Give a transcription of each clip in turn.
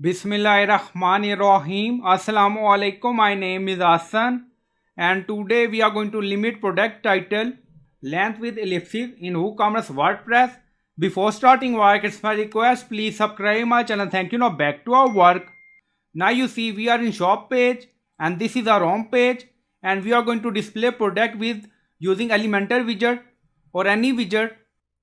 Bismillahirrahmanirrahim. Assalamu alaikum. My name is Hassan and today we are going to limit product title length with ellipses in WooCommerce WordPress. Before starting work, it's my request, please subscribe my channel. Thank you. Now back to our work. Now you see we are in shop page and this is our home page and we are going to display product with using Elementor widget or any widget.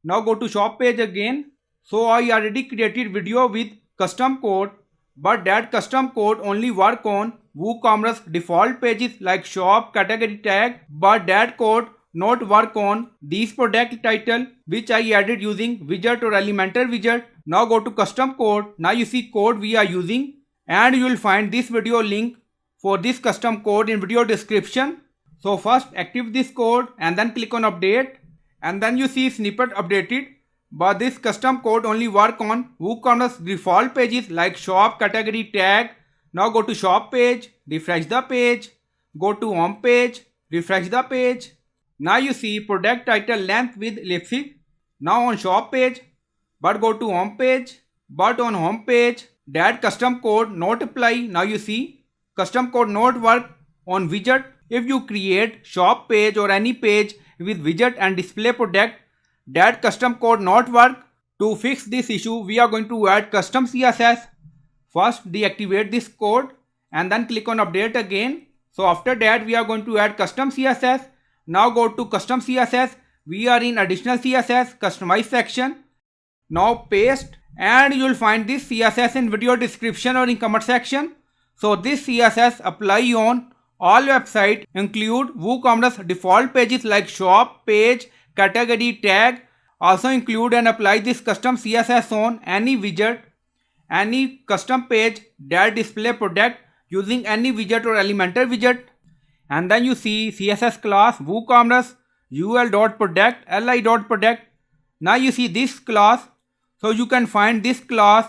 Now go to shop page again. So I already created video with custom code, but that custom code only work on WooCommerce default pages like shop category tag, but that code not work on these product title which I added using widget or Elementor widget. Now go to custom code. Now you see code we are using and you will find this video link for this custom code in video description. So first active this code and then click on update and then you see snippet updated. But this custom code only work on WooCommerce default pages like shop category tag. Now go to shop page, refresh the page, go to home page, refresh the page. Now you see product title length with ellipsis. Now on shop page, but go to home page, but on home page that custom code not apply. Now you see custom code not work on widget. If you create shop page or any page with widget and display product, that custom code not work. To fix this issue, we are going to add custom CSS. First deactivate this code and then click on update again. So after that we are going to add custom CSS. Now go to custom CSS. We are in additional CSS customize section. Now paste and you will find this CSS in video description or in comment section. So this CSS apply on all website include WooCommerce default pages like shop, page, category tag. Also include and apply this custom CSS on any widget, any custom page that display product using any widget or Elementor widget. And then you see CSS class WooCommerce ul.product li.product. Now you see this class. So you can find this class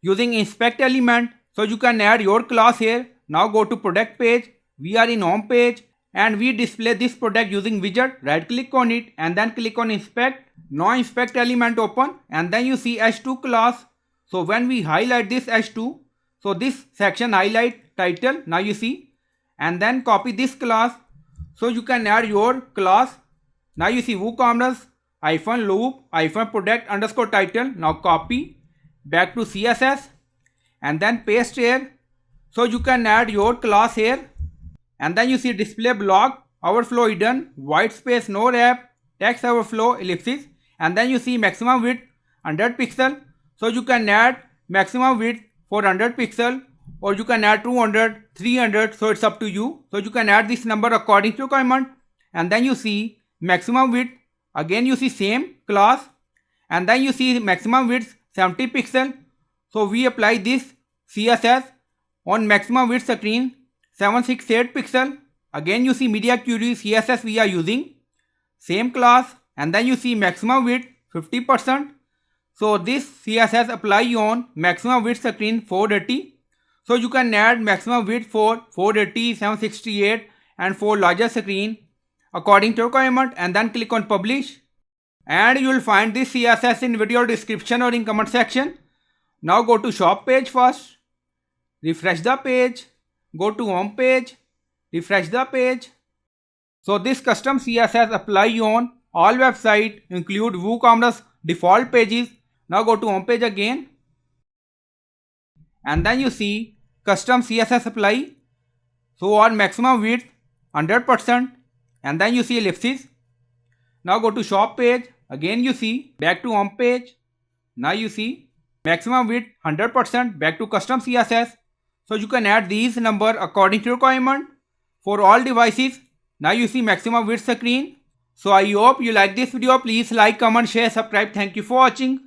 using inspect element. So you can add your class here. Now go to product page. We are in home page and we display this product using widget. Right click on it and then click on inspect. Now inspect element open and then you see h2 class. So when we highlight this h2, so this section highlight title. Now you see and then copy this class. So you can add your class. Now you see WooCommerce -loop -product _ title. Now copy back to CSS and then paste here. So you can add your class here. And then you see display block, overflow hidden, white space, no wrap, text overflow, ellipsis. And then you see maximum width 100 pixel. So you can add maximum width for 100 pixel or you can add 200, 300. So it's up to you. So you can add this number according to requirement. And then you see maximum width. Again you see same class. And then you see maximum width 70 pixel. So we apply this CSS on maximum width screen 768 pixel. Again you see media query CSS we are using. Same class and then you see maximum width 50%. So this CSS apply on maximum width screen 480. So you can add maximum width for 480, 768 and for larger screen according to requirement and then click on publish. And you will find this CSS in video description or in comment section. Now go to shop page first. Refresh the page. Go to home page, refresh the page. So this custom CSS apply on all website include WooCommerce default pages. Now go to home page again. And then you see custom CSS apply. So on maximum width 100% and then you see ellipsis. Now go to shop page. Again you see back to home page. Now you see maximum width 100% back to custom CSS. So you can add these number according to requirement for all devices. Now you see maximum width screen. So I hope you like this video. Please like, comment, share, subscribe. Thank you for watching.